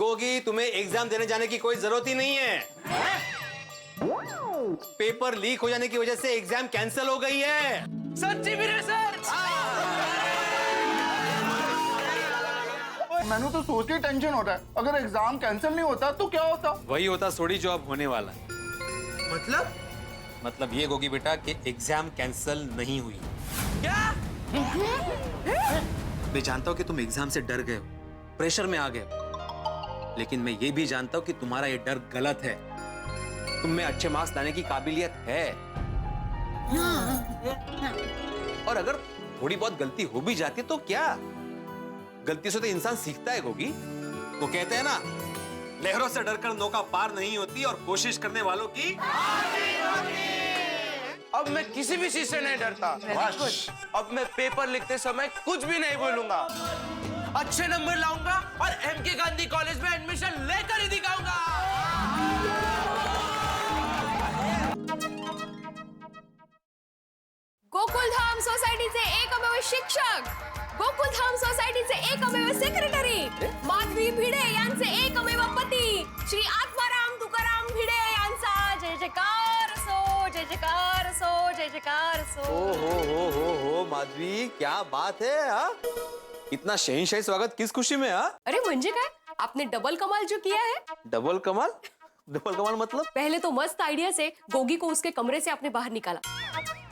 गोगी, तुम्हें एग्जाम देने जाने की कोई जरूरत ही नहीं है। पेपर लीक हो जाने की वजह से एग्जाम कैंसिल हो गई है। सच्ची भी सर। मैंने तो सोच के टेंशन होता है, अगर एग्जाम कैंसिल नहीं होता तो क्या होता? वही होता सोडी जो अब होने वाला है। मतलब ये गोगी बेटा कि एग्जाम कैंसिल नहीं हुई। क्या? मैं जानता हूं कि तुम एग्जाम से डर गए हो, प्रेशर में आ गए हो, लेकिन मैं ये भी जानता हूं कि तुम्हारा ये डर गलत है। तुम में अच्छे मार्क्स लाने की काबिलियत है। और अगर थोड़ी बहुत गलती हो भी जाती तो क्या, गलती से तो इंसान सीखता है गोगी। तो कहते हैं ना, लहरों से डरकर नौका पार नहीं होती और कोशिश करने वालों की अब मैं किसी भी चीज से नहीं डरता। अब मैं पेपर लिखते समय कुछ भी नहीं बोलूंगा, अच्छे नंबर लाऊंगा और एमके गांधी कॉलेज में एडमिशन लेकर ही दिखाऊंगा। गोकुलधाम सोसायटीचे एकमेव शिक्षक, गोकुलधाम सोसायटीचे एकमेव सेक्रेटरी माधवी भिडे यांचे एकमेव पती श्री आत्माराम तुकाराम भिडे यांचा जय जयकार सो, जय जयकार सो, जय जयकार सो। हो माधवी, क्या बात है। इतना शहंशाही स्वागत किस खुशी में? अरे म्हणजे काय, आपने डबल कमाल जो किया है। डबल कमाल? डबल कमाल मतलब? पहले तो मस्त आइडिया से गोगी को उसके कमरे से आपने बाहर निकाला,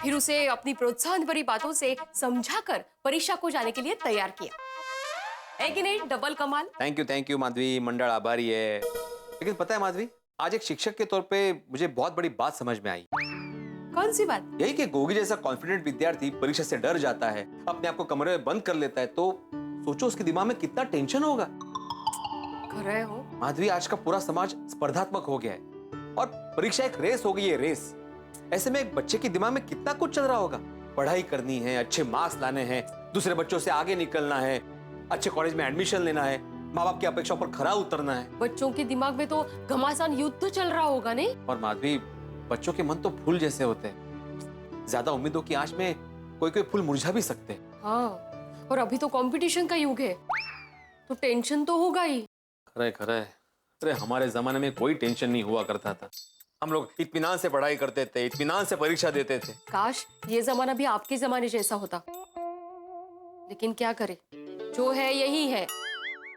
फिर उसे अपनी प्रोत्साहन भरी बातों से समझाकर परीक्षा को जाने के लिए तैयार किया, है कि नहीं? डबल कमाल। थैंक यू माधवी, मंडल आभारी है। लेकिन पता है माधवी, आज एक शिक्षक के तौर पे मुझे बहुत बड़ी बात समझ में आई। कौन सी बात? यही कि गोगी जैसा कॉन्फिडेंट विद्यार्थी परीक्षा से डर जाता है, अपने आप को कमरे में बंद कर लेता है, तो सोचो उसके दिमाग में कितना टेंशन होगा। कर रहे हो माधवी, आज का पूरा समाज स्पर्धात्मक हो गया है और परीक्षा एक रेस हो गई है, रेस। ऐसे में एक बच्चे के दिमाग में कितना कुछ चल रहा होगा। पढ़ाई करनी है, अच्छे मार्क्स लाने हैं, दूसरे बच्चों से आगे निकलना है, अच्छे कॉलेज में एडमिशन लेना है, माँ बाप की अपेक्षाओं पर खरा उतरना है। बच्चों के दिमाग में तो घमासान युद्ध चल रहा होगा, नहीं? और माधवी, बच्चों के मन तो फूल जैसे होते हैं, ज्यादा उम्मीदों की आंच में कोई कोई फूल मुरझा भी सकते हैं। हाँ, और अभी तो कंपटीशन का युग है, तो टेंशन तो होगा ही। खरे अरे हमारे जमाने में कोई टेंशन नहीं हुआ करता था। हम लोग इत्मीनान से पढ़ाई करते थे, इत्मीनान से परीक्षा देते थे। काश ये जमाना भी आपके जमाने जैसा होता, लेकिन क्या करे, जो है यही है।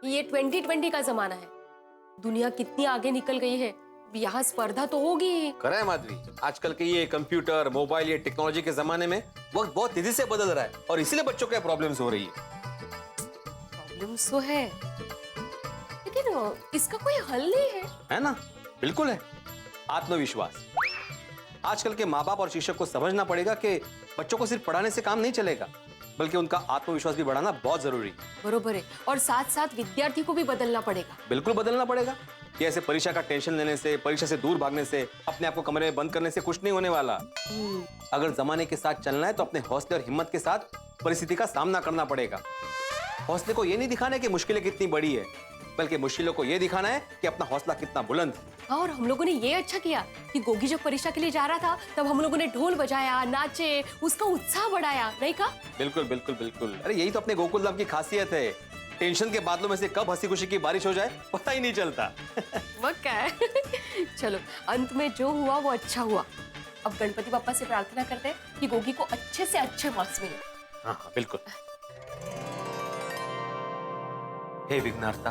ये 2020 का जमाना है, दुनिया कितनी आगे निकल गई है, यहाँ स्पर्धा तो होगी ही। खरा है माधवी, आजकल के ये कंप्यूटर, मोबाइल, ये टेक्नोलॉजी के जमाने में वक्त बहुत तेजी से बदल रहा है और इसीलिए बच्चों को प्रॉब्लम्स हो रही है। प्रॉब्लम्स तो है, लेकिन इसका कोई हल नहीं है ना? बिल्कुल है, आत्मविश्वास। आजकल के माँ बाप और शिक्षक को समझना पड़ेगा कि बच्चों को सिर्फ पढ़ाने से काम नहीं चलेगा, बल्कि उनका आत्मविश्वास भी बढ़ाना बहुत जरूरी है। बरोबर है, और साथ साथ विद्यार्थी को भी बदलना पड़ेगा। बिल्कुल बदलना पड़ेगा कि ऐसे परीक्षा का टेंशन लेने से, परीक्षा से दूर भागने से, अपने आप को कमरे में बंद करने से कुछ नहीं होने वाला। अगर जमाने के साथ चलना है तो अपने हौसले और हिम्मत के साथ परिस्थिति का सामना करना पड़ेगा। हौसले को ये नहीं दिखाना है कि मुश्किलें कितनी बड़ी है, बल्कि मुश्किलों को ये दिखाना है कि अपना हौसला कितना बुलंद है। हाँ, और हम लोगों ने ये अच्छा किया कि गोगी जब परीक्षा के लिए जा रहा था तब हम लोगों ने ढोल बजाया, नाचे, उसका उत्साह बढ़ाया, नहीं कहा? बिल्कुल बिल्कुल बिल्कुल। अरे यही तो अपने गोकुलधाम की खासियत है, टेंशन के बादलों में से कब हंसी खुशी की बारिश हो जाए पता ही नहीं चलता। वो क्या है? चलो, अंत में जो हुआ वो अच्छा हुआ। अब गणपति बाप्पा से प्रार्थना करते हैं कि गोगी को अच्छे से अच्छे मार्क्स मिले। हाँ बिल्कुल। हे विघ्नहर्ता,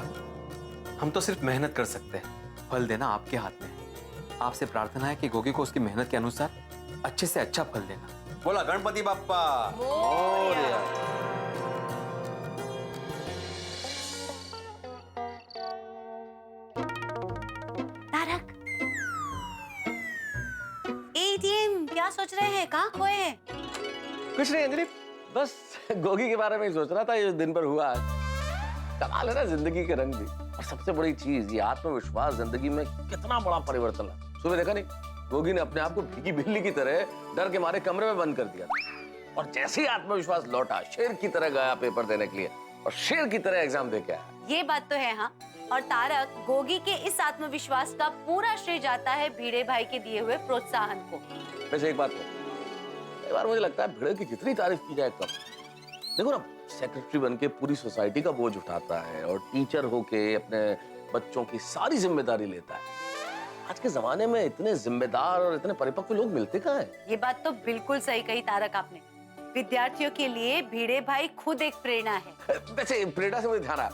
हम तो सिर्फ मेहनत कर सकते हैं, फल देना आपके हाथ में है। आपसे प्रार्थना है कि गोगी को उसकी मेहनत के अनुसार अच्छे से अच्छा फल देना। बोला गणपति बाप्पा मोरया। तारक, एटीएम क्या सोच रहे हैं? कहाँ खोए हैं? कुछ नहीं अंजलि, बस गोगी के बारे में ही सोच रहा था। ये दिन भर हुआ है, कमाल है ना जिंदगी के रंग भी। और सबसे बड़ी चीज ये आत्मविश्वास जिंदगी में कितना बड़ा परिवर्तन है। सुबह देखा नहीं, गोगी ने अपने आप को भीगी बिल्ली की तरह डर के मारे कमरे में बंद कर दिया और जैसे ही आत्मविश्वास लौटा, शेर की तरह गया पेपर देने के लिए और शेर की तरह एग्जाम दे के आया। ये बात तो है। हाँ, और तारक, गोगी के इस आत्मविश्वास का पूरा श्रेय जाता है भिड़े भाई के दिए हुए प्रोत्साहन को। वैसे एक बात तो, कई बार मुझे लगता है भिड़े की जितनी तारीफ की जाए कम। देखो ना, सेक्रेटरी बनके पूरी सोसाइटी का बोझ उठाता है और टीचर होके अपने बच्चों की सारी जिम्मेदारी लेता है। आज के जमाने में इतने जिम्मेदार और इतने परिपक्व लोग मिलते कहाँ हैं? ये बात तो बिल्कुल सही कही तारक आपने। विद्यार्थियों के लिए भिड़े भाई खुद एक प्रेरणा है। वैसे प्रेरणा से मुझे ध्यान आया,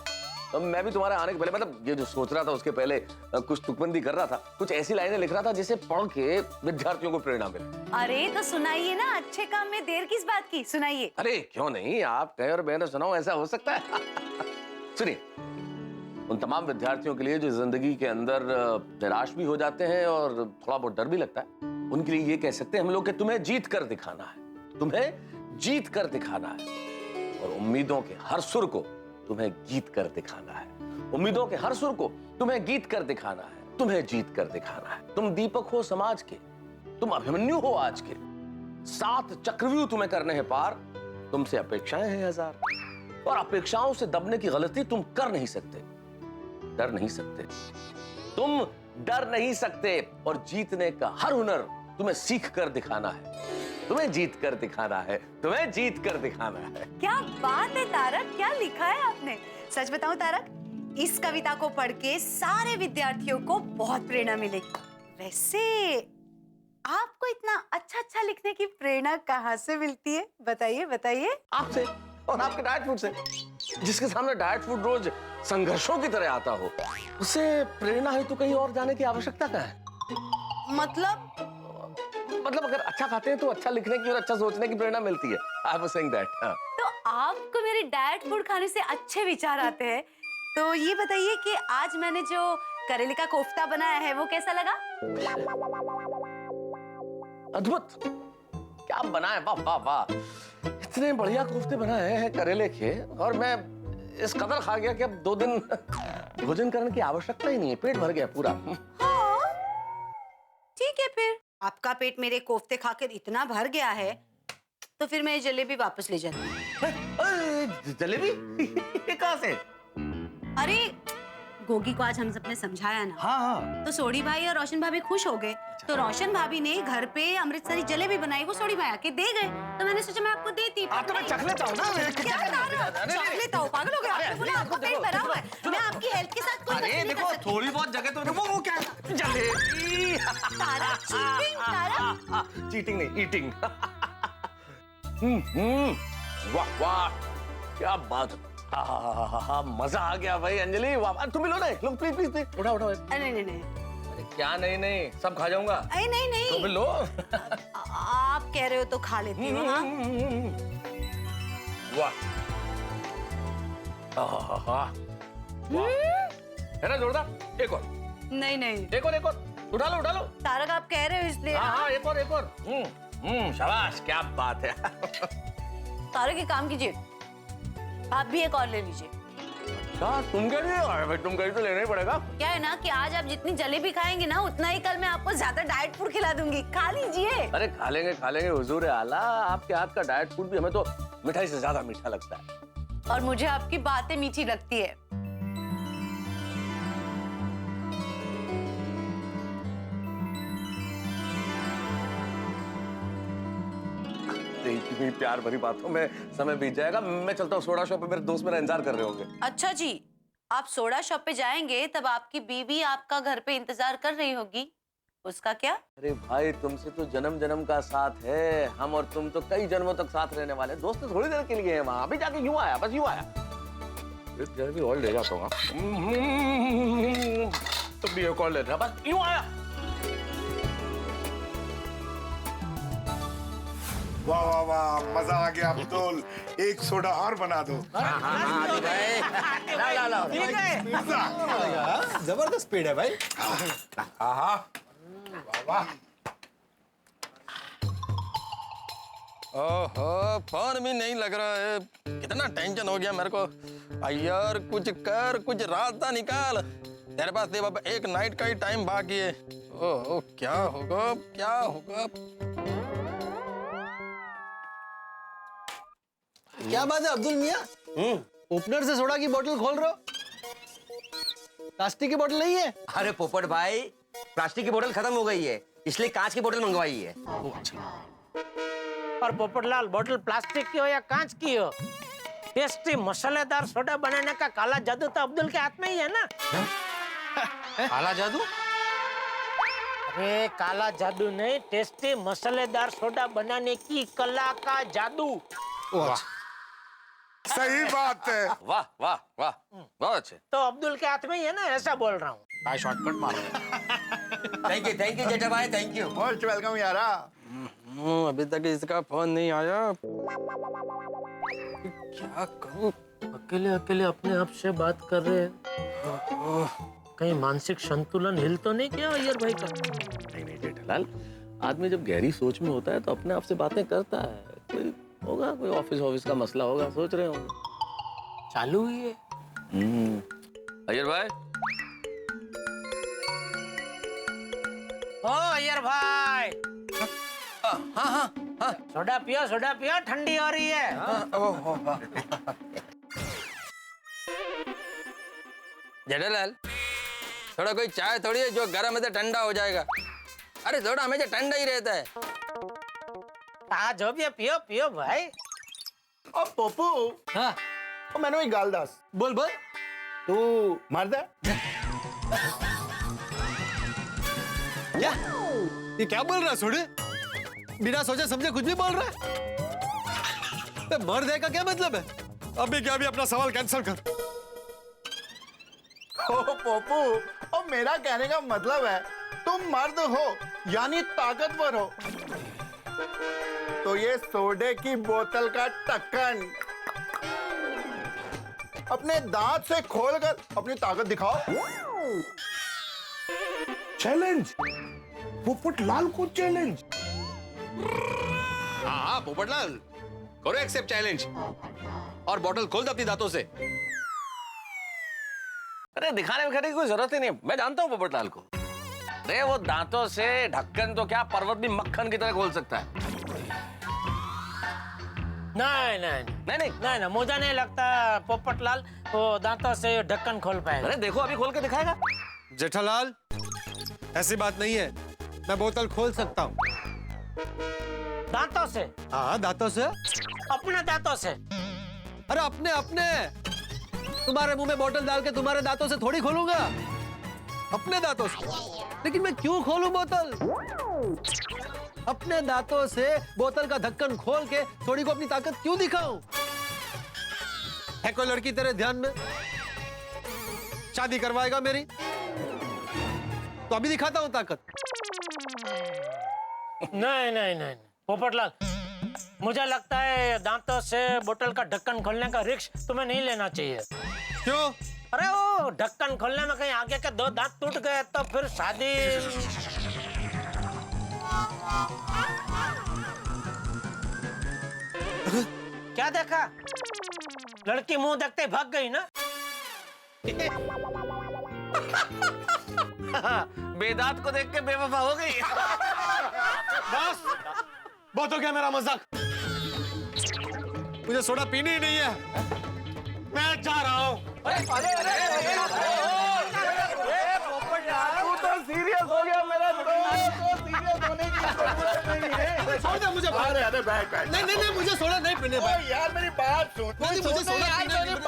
तो मैं भी तुम्हारे आने के पहले, मतलब ये जो सोच रहा था उसके पहले कुछ तुकबंदी कर रहा था, कुछ ऐसी लाइनें लिख रहा था जिसे पढ़ के विद्यार्थियों को प्रेरणा मिले। अरे तो सुनाइए ना, अच्छे काम में देर किस बात की, सुनाइए। अरे क्यों नहीं, आप कहे और मैंने सुनाओ, ऐसा हो सकता है? सुनिए, उन तमाम विद्यार्थियों के लिए जो जिंदगी के अंदर निराश भी हो जाते हैं और थोड़ा बहुत डर भी लगता है, उनके लिए ये कह सकते हैं हम लोग कि तुम्हें जीत कर दिखाना है, तुम्हें जीत कर दिखाना है। और उम्मीदों के हर सुर को तुम्हें जीत कर दिखाना है। उम्मीदों के हर सुर को तुम्हें गीत कर दिखाना है, तुम्हें जीत कर दिखाना है। तुम दीपक हो समाज के, तुम अभिमन्यु हो आज के। 7 चक्रव्यूह तुम्हें करने हैं पार, तुमसे अपेक्षाएं हैं 1000, और अपेक्षाओं से दबने की गलती तुम कर नहीं सकते, डर नहीं सकते, तुम डर नहीं सकते। और जीतने का हर हुनर तुम्हें सीख कर दिखाना है, तुम्हें जीत कर दिखाना है, तुम्हें जीत कर दिखाना है। क्या बात है तारक, क्या लिखा है आपने। सच बताऊं तारक, इस कविता को पढ़ के सारे विद्यार्थियों को बहुत प्रेरणा मिलेगी। वैसे आपको इतना अच्छा लिखने की प्रेरणा कहाँ से मिलती है, बताइए बताइए। आपसे और आपके डाइट फूड से। जिसके सामने डाइट फूड रोज संघर्षों की तरह आता हो, उसे प्रेरणा है तो कहीं और जाने की आवश्यकता क्या है? मतलब अगर अच्छा खाते हैं तो अच्छा लिखने की और अच्छा सोचने की प्रेरणा मिलती है। I was saying that. तो आपको मेरे डाइट फूड खाने से अच्छे विचार आते हैं। तो ये बताइए कि आज मैंने जो करेले का कोफ्ता बनाया है वो कैसा लगा? अद्भुत, क्या बनाए, वाह वाह वाह, इतने बढ़िया कोफ्ते बनाए हैं करेले के, और मैं इस कदर खा गया कि अब 2 दिन भोजन करने की आवश्यकता ही नहीं है, पेट भर गया पूरा। हाँ, ठीक है, फिर आपका पेट मेरे कोफ्ते खाकर इतना भर गया है तो फिर मैं जलेबी वापस ले जाती हूँ। जलेबी? ये कहाँ से? अरे गोगी को आज हम सबने समझाया ना, हाँ। तो सोडी भाई और रोशन भाभी खुश हो गए। तो रोशन भाभी ने घर पे अमृतसरी जलेबी बनाई, वो सोडी भाई आके दे गए, तो मैंने सोचा मैं आपको देती। तो मैं चख लेता हूँ ना। क्या बता रहे हो? चख लेता हूँ, पागल हो गया? आपने बोला आपका पेट भरा हुआ है, मैं आपकी हेल्थ के साथ कोई अरे नहीं देखो, कर सकती। थोड़ी बहुत जगह तो वो क्या जलेबी। तारा चीटिंग, तारा चीटिंग नहीं, ईटिंग। वाह वाह, क्या बात, मजा आ गया भाई। अंजलि वाह, तुम भी लो ना, लो प्लीज प्लीज प्लीज, उठा उठा। नहीं, अरे क्या नहीं, सब खा जाऊंगा। अरे नहीं तो भी लो। आप कह रहे हो तो खा लेती हूँ। हाँ? वाह, है ना जोरदार? एक और, नहीं एक और, उठा लो। तारक आप कह रहे हो इसलिए। हाँ, एक और। शाबाश, क्या बात है। तारक एक काम कीजिए, आप भी एक और ले लीजिए। तुम कह रही हो? भाई तुम कह तो लेना ही पड़ेगा। क्या है ना कि आज आप जितनी जलेबी खाएंगे ना, उतना ही कल मैं आपको ज्यादा डाइट फूड खिला दूंगी, खा लीजिए। अरे खा लेंगे हुजूर आला, आपके हाथ का डाइट फूड भी हमें तो मिठाई से ज्यादा मीठा लगता है। और मुझे आपकी बातें मीठी लगती है। इतनी प्यार भरी बातों में समय बीत जाएगा। मैं चलता हूँ सोडा शॉप पे, मेरे दोस्त मेरा इंतजार कर रहे होंगे। अच्छा जी, आप सोडा शॉप पे जाएंगे तब आपकी बीवी आपका घर पे इंतजार कर रही होगी, उसका क्या? अरे भाई, तुमसे तो जन्म जन्म का साथ है, हम और तुम तो कई जन्मों तक साथ रहने वाले। दोस्त थोड़ी देर के लिए है वहां, अभी जाके यूं आया, बस यूं आया। एक जलेबी और ले जाता हूँ। तुम भी एक और ले, बस यूं आया। वाह वाह वाह, मजा आ गया अब्दुल, एक सोडा और बना दो। जबरदस्त स्पीड है भाई। वाह वाह। ओहो, फोन भी नहीं लग रहा है, कितना टेंशन हो गया मेरे को। यार कुछ कर, कुछ रास्ता निकाल। तेरे पास सिर्फ अब एक नाइट का ही टाइम बाकी है। ओह, क्या होगा? क्या बात है अब्दुल मियाँ, ओपनर से सोडा की बोतल खोल रहे हो? प्लास्टिक की बोतल नहीं है? अरे पोपट भाई, प्लास्टिक की बोतल खत्म हो गई है, इसलिए कांच की बोतल मंगवाई है। और पोपटलाल, बोतल प्लास्टिक की हो या कांच की हो, टेस्टी मसालेदार सोडा बनाने का काला जादू तो अब्दुल के हाथ में ही है ना। काला जादू? अरे काला जादू नहीं, टेस्टी मसालेदार सोडा बनाने की कला का जादू। सही बात है। वाह वाह वाह, बहुत अच्छे। तो अब्दुल के हाथ में ही है ना, ऐसा बोल रहा हूँ। शॉर्टकट मारो। थैंक यू जेठा भाई, थैंक यू। मोस्ट वेलकम यारा। अभी तक इसका फोन नहीं आया। क्या करूं? अकेले अकेले अपने आप से बात कर रहे हैं। कहीं मानसिक संतुलन हिल तो नहीं गया अय्यर भाई का? नहीं नहीं जेठालाल, आदमी जब गहरी सोच में होता है तो अपने आप से बातें करता है। कोई होगा, कोई ऑफिस का मसला होगा, सोच रहे होंगे। चालू ही है। अय्यर भाई। ओ अय्यर भाई, हाँ, सोडा पियो, ठंडी हो रही है। जेठालाल, थोड़ा कोई चाय थोड़ी है जो गर्म है तो ठंडा हो जाएगा। अरे थोड़ा हमेशा ठंडा ही रहता है। आज हो पियो पियो भाई। ओ पप्पू, हाँ ओ मैंने एक गाल दस। बोल बोल। तू मर्द है? क्या? ये क्या बोल रहा है सोडे? बिना सोचे समझे कुछ भी बोल रहा है? मर्द है का क्या मतलब है? अभी क्या, अभी अपना सवाल कैंसिल कर। ओ पप्पू, ओ मेरा कहने का मतलब है तुम मर्द हो यानी ताकतवर हो, तो ये सोडे की बोतल का ढक्कन अपने दांत से खोलकर अपनी ताकत दिखाओ। चैलेंज, पोपट लाल को चैलेंज। हाँ पोपटलाल, करो एक्सेप्ट चैलेंज और बॉटल खोल दो अपनी दांतों से। अरे दिखाने में की कोई जरूरत ही नहीं, मैं जानता हूँ पोपटलाल को। अरे वो दांतों से ढक्कन तो क्या, पर्वत भी मक्खन की तरह खोल सकता है। नहीं, मुझे नहीं लगता पोपटलाल वो दांतों से ढक्कन खोल पाएगा। अरे देखो, अभी खोल के दिखाएगा। जेठालाल, ऐसी बात नहीं है, मैं बोतल खोल सकता हूँ। दांतों से? हाँ दांतों से। अपने दांतों से? अरे अपने अपने, तुम्हारे मुंह में बोतल डाल के तुम्हारे दांतों से थोड़ी खोलूंगा, अपने दांतों से। लेकिन मैं क्यों खोलूं बोतल? अपने दांतों से बोतल का ढक्कन खोल के थोड़ी को अपनी ताकत क्यों दिखाऊं? है कोई लड़की तेरे ध्यान में? शादी करवाएगा मेरी? तो अभी दिखाता हूं ताकत। नहीं, पोपटलाल, मुझे लगता है दांतों से बोतल का ढक्कन खोलने का रिस्क तुम्हें नहीं लेना चाहिए। क्यों? अरे वो ढक्कन खोलने में कहीं आगे के 2 दांत टूट गए तो फिर शादी। क्या देखा? लड़की मुंह देखते ही भाग गई ना? बेदांत को देख के बेवफा हो गई। बस, बहुत हो गया मेरा मजाक। मुझे सोडा पीनी ही नहीं है, मैं जा रहा हूँ। तू तो सीरियस हो गया मेरा दोस्त, तो सीरियस होने की जरूरत नहीं है। छोड़ दे मुझे। अरे बैठ। नहीं, मुझे सोडा नहीं पीने। ओ यार मेरी बात सुन। नहीं, मुझे सोडा पीने नहीं।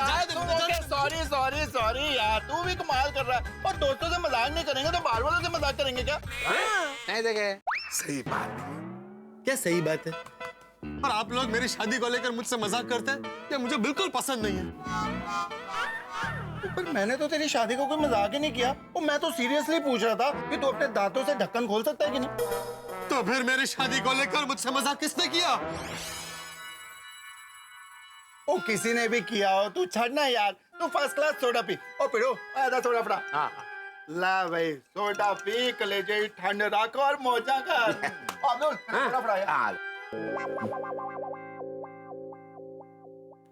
सॉरी यार, तू भी कमाल कर रहा है। और दोस्तों से मजाक नहीं करेंगे तो बाहर वालों से मजाक करेंगे क्या? नहीं देखे। सही बात। क्या सही बात है? और आप लोग मेरी शादी को लेकर मुझसे मजाक करते हैं, ये मुझे बिल्कुल पसंद नहीं है। पर मैंने तो तेरी शादी को कोई मजाक ही नहीं किया। और मैं तो सीरियसली पूछ रहा था कि तू अपने दांतों से ढक्कन खोल सकता है कि नहीं। तो फिर मेरी शादी को लेकर मुझसे मजाक किसने किया? ओ किसी ने भी किया हो, तू छड़ना यार। तू फर्स्ट क्लास सोडा पी। ओ पिरो, आधा सोडा पड़ा। ला भाई, सोडा पी, कलेजे ठंड रख और मौजा कर। अब्दुल, सोडा पड़ा यार।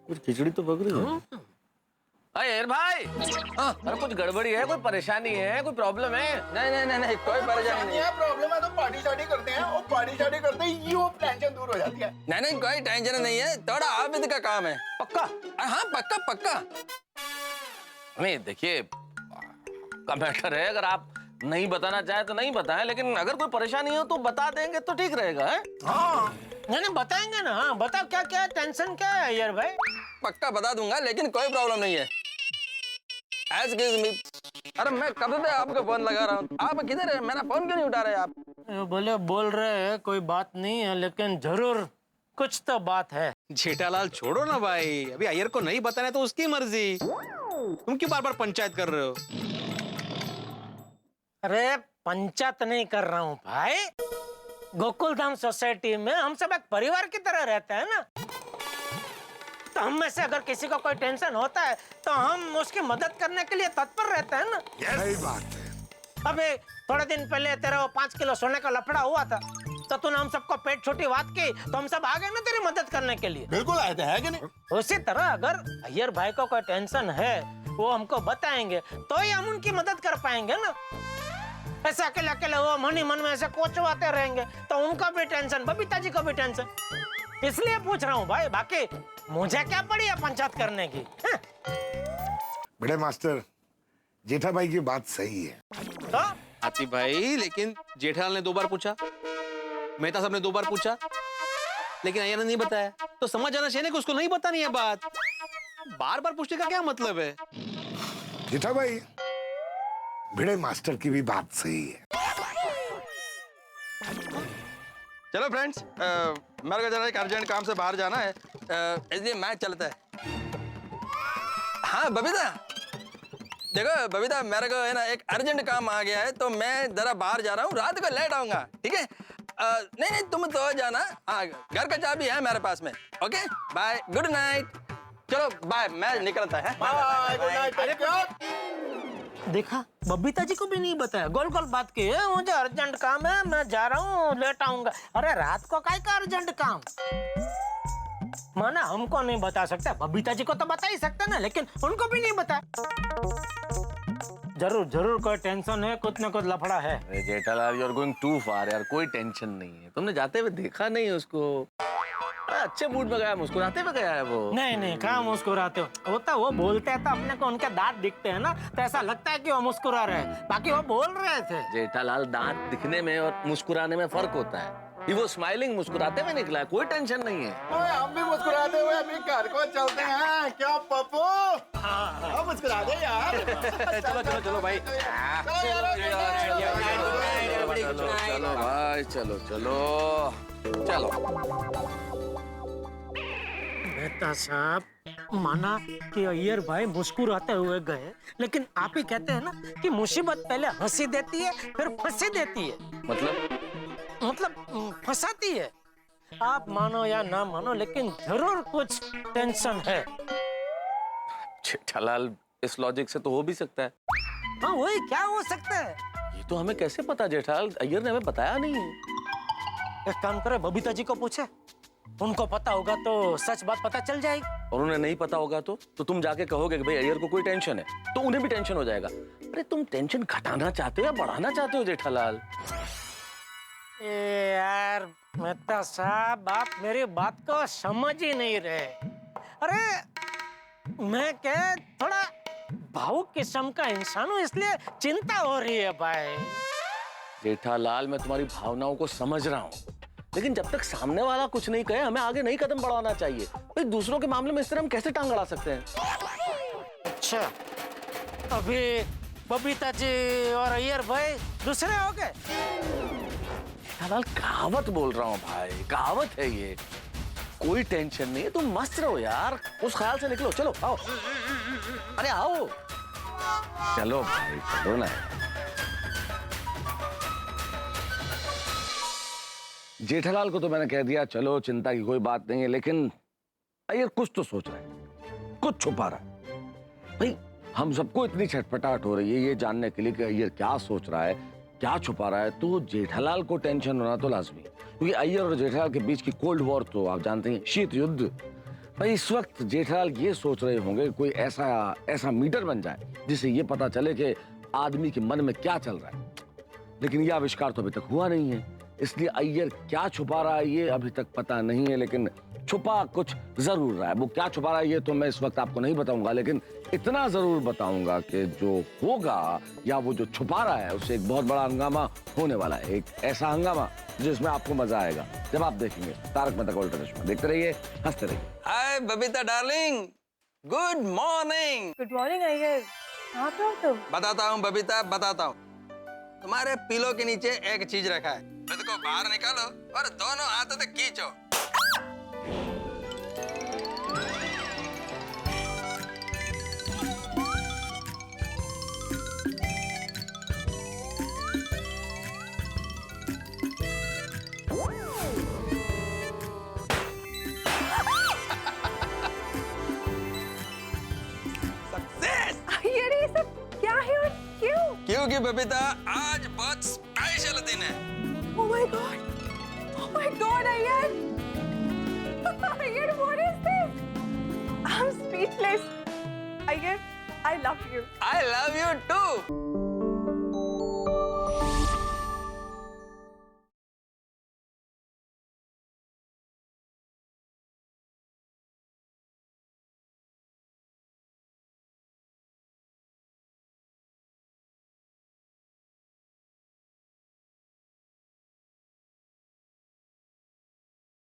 कुछ खिचड़ी तो पक रही है। अरे भाई, अरे कुछ गड़बड़ी है, कोई परेशानी है, कोई प्रॉब्लम है? नहीं, कोई परेशानी नहीं है। प्रॉब्लम है तो पार्टी शादी करते हैं, और पार्टी शादी करते ही यूं टेंशन दूर हो जाती है। नहीं, कोई टेंशन नहीं है, थोड़ा आबिद का काम है। पक्का? हाँ पक्का। नहीं देखिए, का मैटर है, अगर आप नहीं बताना चाहे तो नहीं बताएं, लेकिन अगर कोई परेशानी हो तो बता देंगे तो ठीक रहेगा। है? हाँ नहीं बताएंगे ना। हाँ बताओ, क्या टेंशन क्या है यार भाई? पक्का बता दूंगा, लेकिन कोई प्रॉब्लम नहीं है। Excuse me, अरे मैं कब से आपको फोन लगा रहा हूँ, आप किधर है? मेरा फोन क्यों नहीं उठा रहे आप? बोले बोल रहे हैं कोई बात नहीं है, लेकिन जरूर कुछ तो बात है। जेठालाल छोड़ो ना भाई, अभी अय्यर को नहीं बताना है तो उसकी मर्जी। तुम क्यों बार बार पंचायत कर रहे हो? अरे पंचायत नहीं कर रहा हूँ भाई, गोकुल धाम सोसाइटी में हम सब एक परिवार की तरह रहते हैं ना। तो हम में से अगर किसी को कोई टेंशन होता है तो हम उसकी मदद करने के लिए तत्पर रहते हैं ना। सही बात है। अबे थोड़े दिन पहले तेरा वो 5 किलो सोने का लफड़ा हुआ था, तो तूने हम सबको पेट छोटी बात की तो हम सब आ गए ना तेरी मदद करने के लिए। बिल्कुल आए थे, है कि नहीं? उसी तरह अगर अय्यर भाई को कोई टेंशन है वो हमको बताएंगे तो ही हम उनकी मदद कर पाएंगे ना। ऐसे अकेले अकेले वो मन ही मन में ऐसे कोचवाते रहेंगे तो उनको भी टेंशन, बबीता जी को भी टेंशन। इसलिए पूछ रहा हूँ भाई, बाकी मुझे क्या पड़ी है पंचायत करने की? बड़े मास्टर, जेठा भाई की बात सही है। तो आतिफ भाई, लेकिन जेठालाल ने 2 बार पूछा, मेहता साहब ने 2 बार पूछा, लेकिन अय्यर ने नहीं बताया, तो समझ आना चाहिए ना कि उसको नहीं बतानी है बात। बार बार पूछने का क्या मतलब है? जेठा भाई, भिड़े मास्टर की भी बात सही है। चलो फ्रेंड्स, मेरे को जरा एक अर्जेंट काम से बाहर जाना है, इसलिए मैच चलता है। हाँ बबीता, देखो बबीता, मेरे को है ना एक अर्जेंट काम आ गया है, तो मैं जरा बाहर जा रहा हूँ, रात को लेट आऊंगा, ठीक है? नहीं नहीं, तुम तो जाना। हाँ, घर का चाबी है मेरे पास में। Okay bye, good night. चलो बाय, मैं निकलता है। Bye, good night. देखा, बबीता जी को भी नहीं बताया, गोल गोल बात की है। मुझे अर्जेंट काम है, मैं जा रहा हूँ, लेट आऊंगा। अरे रात को काय का अर्जेंट काम? माना हमको नहीं बता सकता, बबीता जी को तो बता ही सकते ना, लेकिन उनको भी नहीं बता। जरूर जरूर कोई टेंशन है, कुछ न कुछ लफड़ा है। अरे Jethalal, you are going too far यार, कोई टेंशन नहीं है। तुमने जाते हुए देखा नहीं उसको? अच्छे मूड में गया, मुस्कुराते हुए गया है वो। नहीं नहीं, कहाँ मुस्कुराते हो? होता वो बोलते हैं तो अपने को उनके दांत दिखते हैं ना, तो ऐसा लगता है कि वो मुस्कुरा रहे हैं, बाकी वो बोल रहे थे। जेठालाल, दांत दिखने में और मुस्कुराने में फर्क होता है। ये वो स्माइलिंग मुस्कुराते हुए निकला है, कोई टेंशन नहीं है। ओए, हम भी मुस्कुराते हुए अभी घर को चलते हैं, क्या पप्पू? हाँ, मुस्कुरा दे यार। चलो चलो चलो भाई। चलो भाई, चलो चलो चलो। मेहता साहब, माना कि अय्यर भाई मुस्कुराते हुए गए, लेकिन आप ही कहते हैं ना कि मुसीबत पहले हंसी देती है फिर फंसी देती है। मतलब फंसाती है। आप मानो या ना मानो, लेकिन जरूर कुछ टेंशन है। जेठालाल, इस लॉजिक से तो हो भी सकता है। हाँ, वही क्या हो सकता है? ये तो हमें कैसे पता जेठालाल? अय्यर ने हमें बताया नहीं है। एक काम करे, बबीता जी को पूछे, उनको पता होगा तो सच बात पता चल जाएगी। और उन्हें नहीं पता होगा तो तुम जाके कहोगे कि भाई अय्यर को कोई टेंशन है, तो उन्हें भी टेंशन हो जाएगा। अरे तुम टेंशन घटाना चाहते हो या बढ़ाना चाहते हो जेठालाल? यार मेहता साहब, आप मेरी बात को समझ ही नहीं रहे। अरे मैं क्या थोड़ा भावुक किस्म का इंसान हूँ, इसलिए चिंता हो रही है भाई। जेठालाल, मैं तुम्हारी भावनाओं को समझ रहा हूँ, लेकिन जब तक सामने वाला कुछ नहीं कहे, हमें आगे नहीं कदम बढ़ाना चाहिए। भाई दूसरों के मामले में इस तरह हम कैसे टांग अड़ा सकते हैं? अच्छा, अभी बबीता जी और अय्यर भाई दूसरे हो गए? जेठालाल, कहावत बोल रहा हूँ भाई, कहावत है ये। कोई टेंशन नहीं है, तुम मस्त रहो यार, उस ख्याल से निकलो। चलो आओ, अरे आओ, चलो भाई, चलो ना। जेठालाल को तो मैंने कह दिया चलो, चिंता की कोई बात नहीं है, लेकिन अय्यर कुछ तो सोच रहा है, कुछ छुपा रहा है। भाई हम सबको इतनी छटपटाहट हो रही है ये जानने के लिए कि अय्यर क्या सोच रहा है, क्या छुपा रहा है, तो जेठालाल को टेंशन होना तो लाजमी, क्योंकि अय्यर और जेठालाल के बीच की कोल्ड वॉर तो आप जानते हैं, शीत युद्ध। भाई इस वक्त जेठालाल ये सोच रहे होंगे कोई ऐसा मीटर बन जाए जिससे ये पता चले कि आदमी के मन में क्या चल रहा है, लेकिन यह आविष्कार तो अभी तक हुआ नहीं है। इसलिए अय्यर क्या छुपा रहा है ये अभी तक पता नहीं है, लेकिन छुपा कुछ जरूर रहा है। वो क्या छुपा रहा है ये तो मैं इस वक्त आपको नहीं बताऊंगा, लेकिन इतना जरूर बताऊंगा कि जो होगा या वो जो छुपा रहा है उससे एक बहुत बड़ा हंगामा होने वाला है। एक ऐसा हंगामा जिसमें आपको मजा आएगा जब आप देखेंगे तारक मेहता का उल्टा चश्मा। देखते रहिए, हंसते रहिए। Hi Babita darling, good morning. Good morning Iyer. कहाँ पे हो तुम? बताता हूँ बबीता, बताता हूँ। तुम्हारे पिलो के नीचे एक चीज रखा है, खुद को बाहर निकालो और दोनों हाथों से खींचो। अय्यर, ये सब क्या है और क्यों? क्योंकि बबीता आज बहुत स्पेशल दिन है। Oh my God! Oh my God, Ayyar! Ayyar, what is this? I'm speechless. Ayyar, I love you. I love you too.